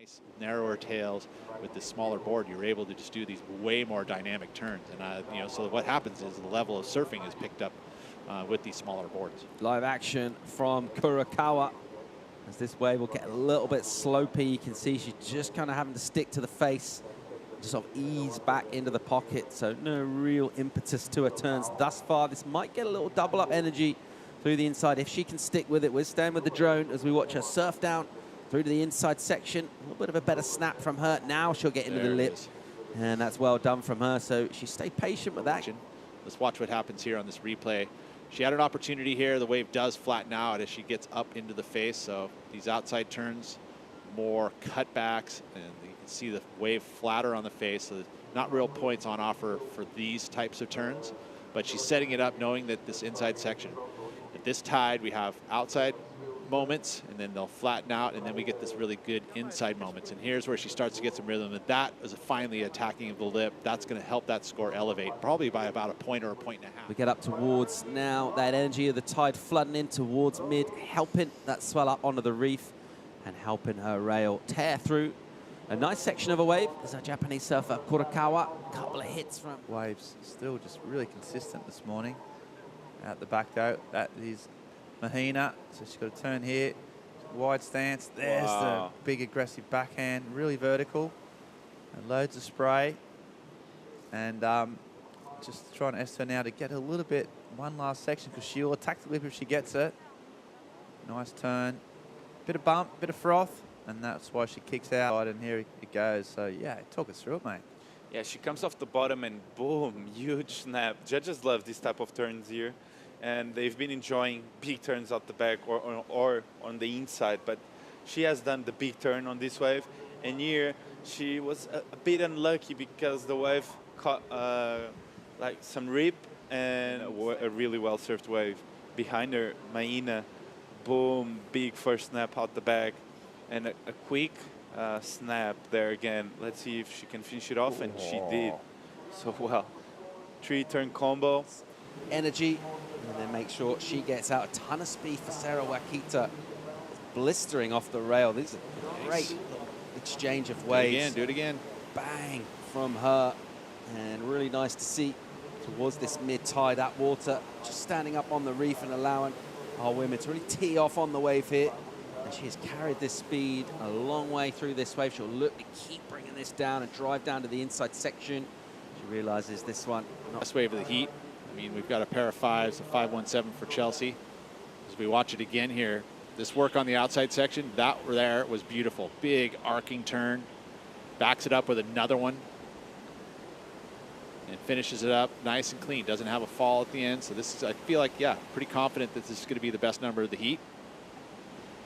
Nice narrower tails with the smaller board, you're able to just do these way more dynamic turns. And you know, so what happens is the level of surfing is picked up with these smaller boards. Live action from Kurokawa. As this wave will get a little bit slopey, you can see she's just kind of having to stick to the face, just sort of ease back into the pocket. So no real impetus to her turns thus far. This might get a little double up energy through the inside if she can stick with it. We're staying with the drone as we watch her surf down through to the inside section. A little bit of a better snap from her. Now she'll get into the lip. And that's well done from her. So she stayed patient with that. Let's watch what happens here on this replay. She had an opportunity here. The wave does flatten out as she gets up into the face. So these outside turns, more cutbacks, and you can see the wave flatter on the face. So not real points on offer for these types of turns. But she's setting it up knowing that this inside section, at this tide, we have outside moments, and then they'll flatten out, and then we get this really good inside moments. And here's where she starts to get some rhythm. And that is a finally attacking of the lip. That's going to help that score elevate, probably by about a point or a point and a half. We get up towards now that energy of the tide flooding in towards mid, helping that swell up onto the reef and helping her rail tear through a nice section of a wave. There's our Japanese surfer Kurokawa. A couple of hits from waves, still just really consistent this morning. Out the back though, that is Mahina, so she's got to turn here, wide stance, there's the big aggressive backhand, really vertical, and loads of spray, and just trying to ask her now to get a little bit, one last section, because she'll attack the lip if she gets it. Nice turn, bit of bump, bit of froth, and that's why she kicks out, and here it goes. So yeah, talk us through it, mate. Yeah, she comes off the bottom and boom, huge snap. Judges love this type of turns here. And they've been enjoying big turns out the back or on the inside, but she has done the big turn on this wave, and here she was a bit unlucky because the wave caught like some rip and a really well surfed wave behind her. Mahina, boom, big first snap out the back, and a quick snap there again. Let's see if she can finish it off, and she did. So well, 3-turn combo. Energy. And then make sure she gets out. A ton of speed for Sarah Wakita. Blistering off the rail. This is a great little exchange of waves. Do it again. Bang from her. And really nice to see towards this mid-tide at water. Just standing up on the reef and allowing our women to really tee off on the wave here. And she has carried this speed a long way through this wave. She'll look to keep bringing this down and drive down to the inside section. She realizes this one. Best wave of the heat. I mean, we've got a pair of fives, a 5-1-7 for Chelsea. As we watch it again here, this work on the outside section, that there was beautiful. Big arcing turn, backs it up with another one, and finishes it up nice and clean. Doesn't have a fall at the end. So this is, I feel like, yeah, pretty confident that this is going to be the best number of the heat.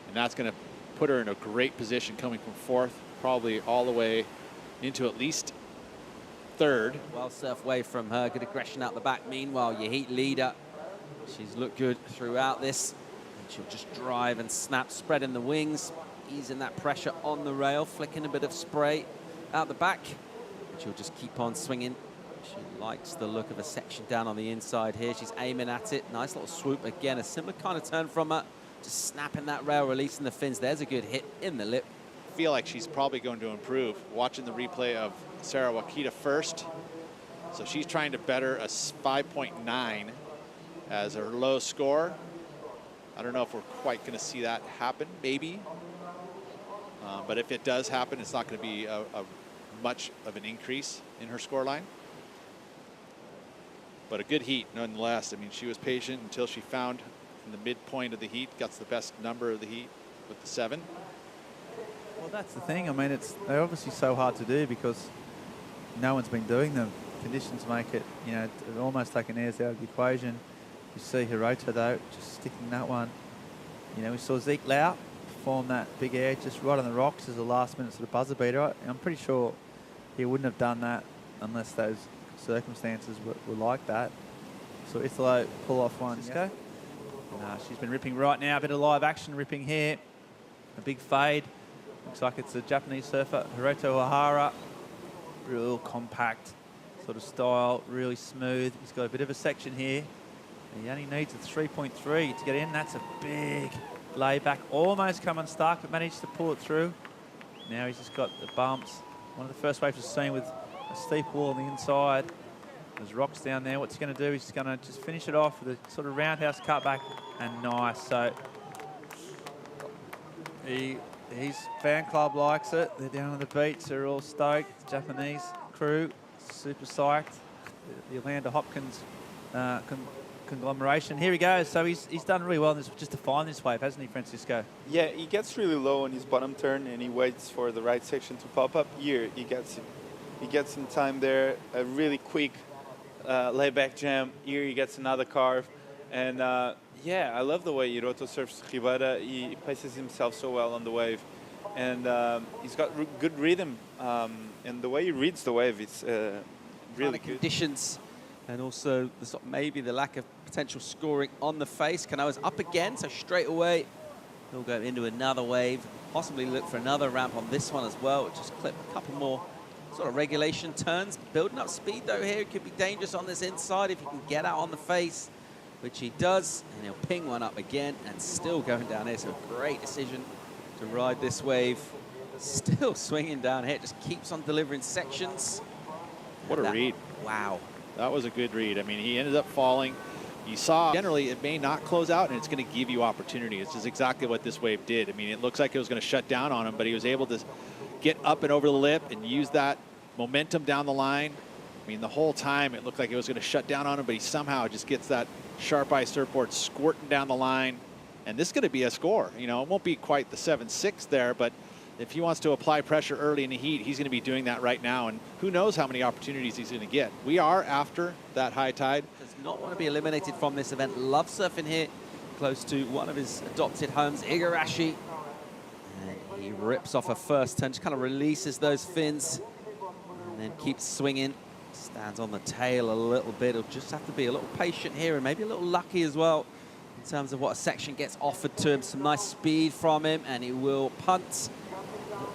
And that's going to put her in a great position coming from fourth, probably all the way into at least third. Well surf wave from her, good aggression out the back. Meanwhile, your heat leader, she's looked good throughout this. And she'll just drive and snap, spreading the wings, easing that pressure on the rail, flicking a bit of spray out the back. And she'll just keep on swinging. She likes the look of a section down on the inside here. She's aiming at it. Nice little swoop again, a similar kind of turn from her. Just snapping that rail, releasing the fins. There's a good hit in the lip. I feel like she's probably going to improve. Watching the replay of Sarah Wakita first. So she's trying to better a 5.9 as her low score. I don't know if we're quite going to see that happen, maybe. But if it does happen, it's not going to be a much of an increase in her score line. But a good heat nonetheless. I mean, she was patient until she found in the midpoint of the heat, got the best number of the heat with the 7. Well, that's the thing. I mean, they're obviously so hard to do because no one's been doing them. Conditions make it, you know, almost taken airs out of the equation. You see Hirota, though, just sticking that one. You know, we saw Zeke Lau perform that big air just right on the rocks as a last-minute sort of buzzer beater. I'm pretty sure he wouldn't have done that unless those circumstances were like that. So Ithalo pull off one. Yeah. She's been ripping right now. A bit of live action ripping here. A big fade. Looks like it's a Japanese surfer, Hiroto Ohara. Real compact sort of style, really smooth. He's got a bit of a section here. And he only needs a 3.3 to get in. That's a big layback. Almost come unstuck, but managed to pull it through. Now he's just got the bumps. One of the first waves was seen with a steep wall on the inside. There's rocks down there. What's he going to do? He's going to just finish it off with a sort of roundhouse cutback, and nice. So his fan club likes it. They're down on the beach. They're all stoked. The Japanese crew, super psyched. The Orlando Hopkins conglomeration. Here he goes. So he's done really well in this, just to find this wave, hasn't he, Francisco? Yeah, he gets really low on his bottom turn and he waits for the right section to pop up. Here, he gets in time there. A really quick layback jam. Here he gets another carve. And yeah, I love the way Hiroto surfs Ribera. He paces himself so well on the wave. And he's got good rhythm. And the way he reads the wave, it's really good. Conditions. And also maybe the lack of potential scoring on the face. Kanoa's up again, so straight away he'll go into another wave, possibly look for another ramp on this one as well. Just clip a couple more sort of regulation turns. Building up speed though here. It could be dangerous on this inside if he can get out on the face, which he does. And he'll ping one up again and still going down here. So a great decision to ride this wave. Still swinging down here. Just keeps on delivering sections. What a read. Wow. That was a good read. I mean, he ended up falling. You saw, generally, it may not close out, and it's going to give you opportunity. This is exactly what this wave did. I mean, it looks like it was going to shut down on him, but he was able to get up and over the lip and use that momentum down the line. I mean, the whole time it looked like it was going to shut down on him, but he somehow just gets that sharp eye surfboard squirting down the line. And this is going to be a score. You know, it won't be quite the 7-6 there, but if he wants to apply pressure early in the heat, he's going to be doing that right now. And who knows how many opportunities he's going to get. We are after that high tide. Does not want to be eliminated from this event. Love surfing here, close to one of his adopted homes, Igarashi. And he rips off a first turn, just kind of releases those fins, and then keeps swinging. Stands on the tail a little bit. He'll just have to be a little patient here and maybe a little lucky as well in terms of what a section gets offered to him. Some nice speed from him, and he will punt.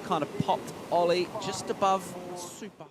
Kind of popped ollie just above super.